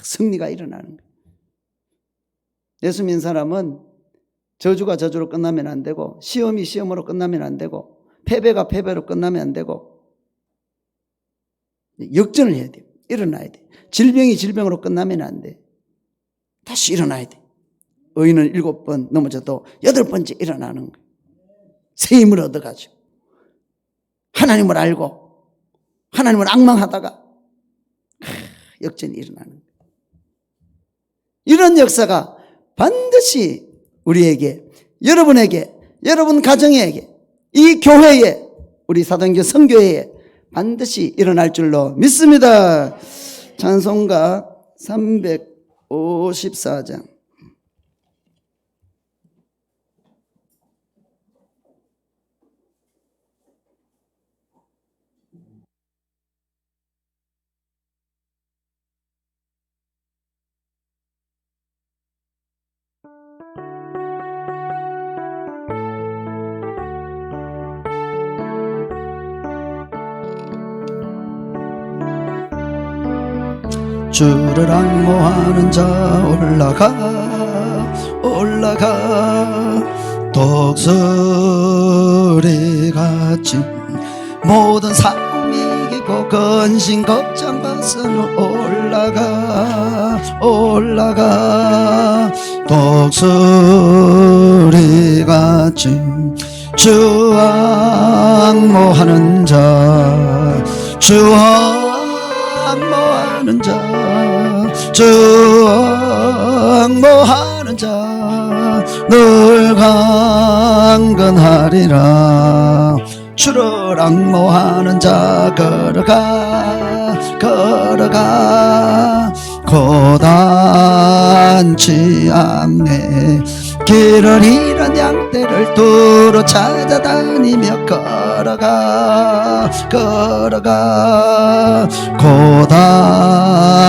승리가 일어나는 거예요. 예수 믿는 사람은 저주가 저주로 끝나면 안 되고, 시험이 시험으로 끝나면 안 되고, 패배가 패배로 끝나면 안 되고, 역전을 해야 돼요. 일어나야 돼. 질병이 질병으로 끝나면 안 돼. 다시 일어나야 돼. 의인은 7번 넘어져도 8번째 일어나는 거예요. 새 힘을 얻어가지고 하나님을 알고 하나님을 앙망하다가 역전이 일어나는 거예요. 이런 역사가 반드시 우리에게, 여러분에게, 여러분 가정에게, 이 교회에, 우리 사도행전 선교회에 반드시 일어날 줄로 믿습니다. 찬송가 354장. 주를 앙모하는 자 올라가 독수리같이 모든 삶 이기고 근심 걱정 벗어는 올라가 독수리같이 주 앙모하는 자 앙모하는 자 주 앙모하는 자 늘 강건하리라. 주를 앙모하는 자 걸어가 고단치 않네. 길을 잃은 양떼를 두루 찾아다니며 걸어가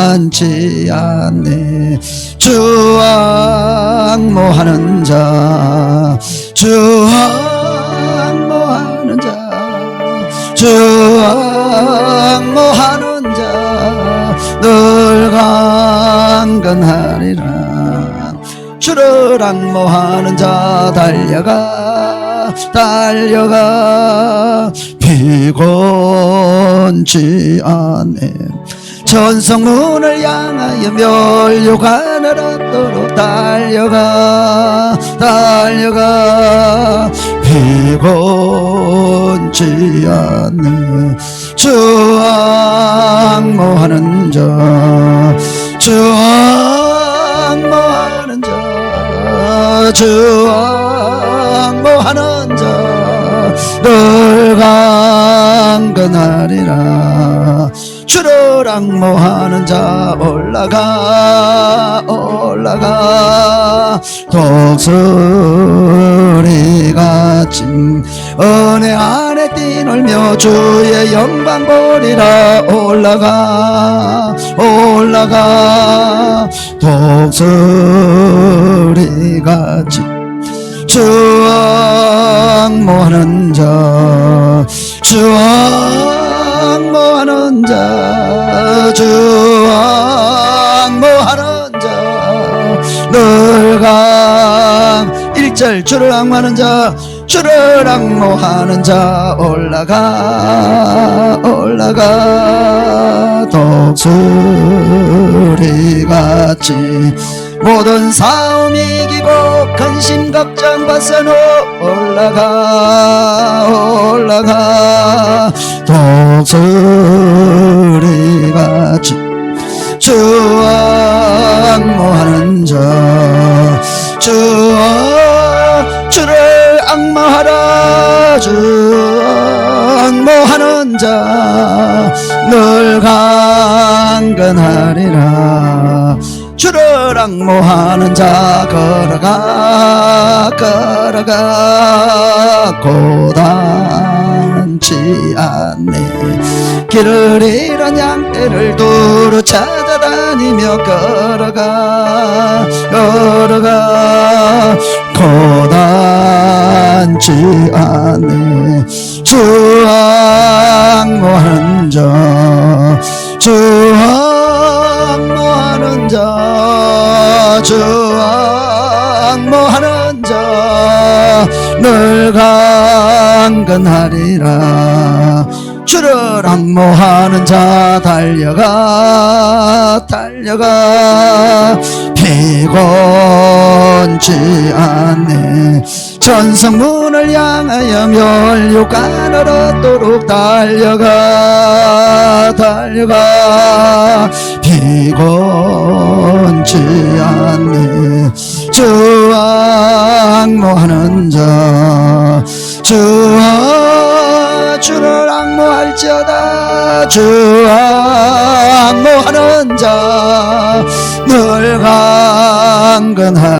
고단치 않네. 주 앙모하는 자 앙모하는 자 늘 강건하리라. 주를 앙모하는 자 달려가 피곤치 않네. 전성문을 향하여 멸류관을 얻도록 달려가 피곤치 않네. 주 앙모하는 자 늘 강건하리라. 주를 앙모하는 자 올라가 독수리같이 은혜 안에 뛰놀며 주의 영광 보리라. 올라가 독수리같이 주 앙모하는 자 앙모하는 자 늘 강 1절 주를 앙모하는 자 올라가 독수리같이 모든 싸움 이기고 근심 걱정 벗어놓 올라가 독수리같이 주 앙모하는 자 주를 앙모하라. 주 앙모하는 자 늘 강건하리라. 주를 앙모하는 자 걸어가 고단치 않네. 길을 잃은 양떼를 두루 찾아다니며 걸어가 고단치 않네. 주 앙모하는 자 주 앙모하는 자 늘 강건하리라. 주를 앙모하는 자 달려가 달려가 피곤치 않네. 전성문을 향하여 멸류관을 얻도록 달려가 달려가 피곤치 않네. 주 앙모하는 자 주를 앙모할지어다. 주 앙모하는 자 늘 강건하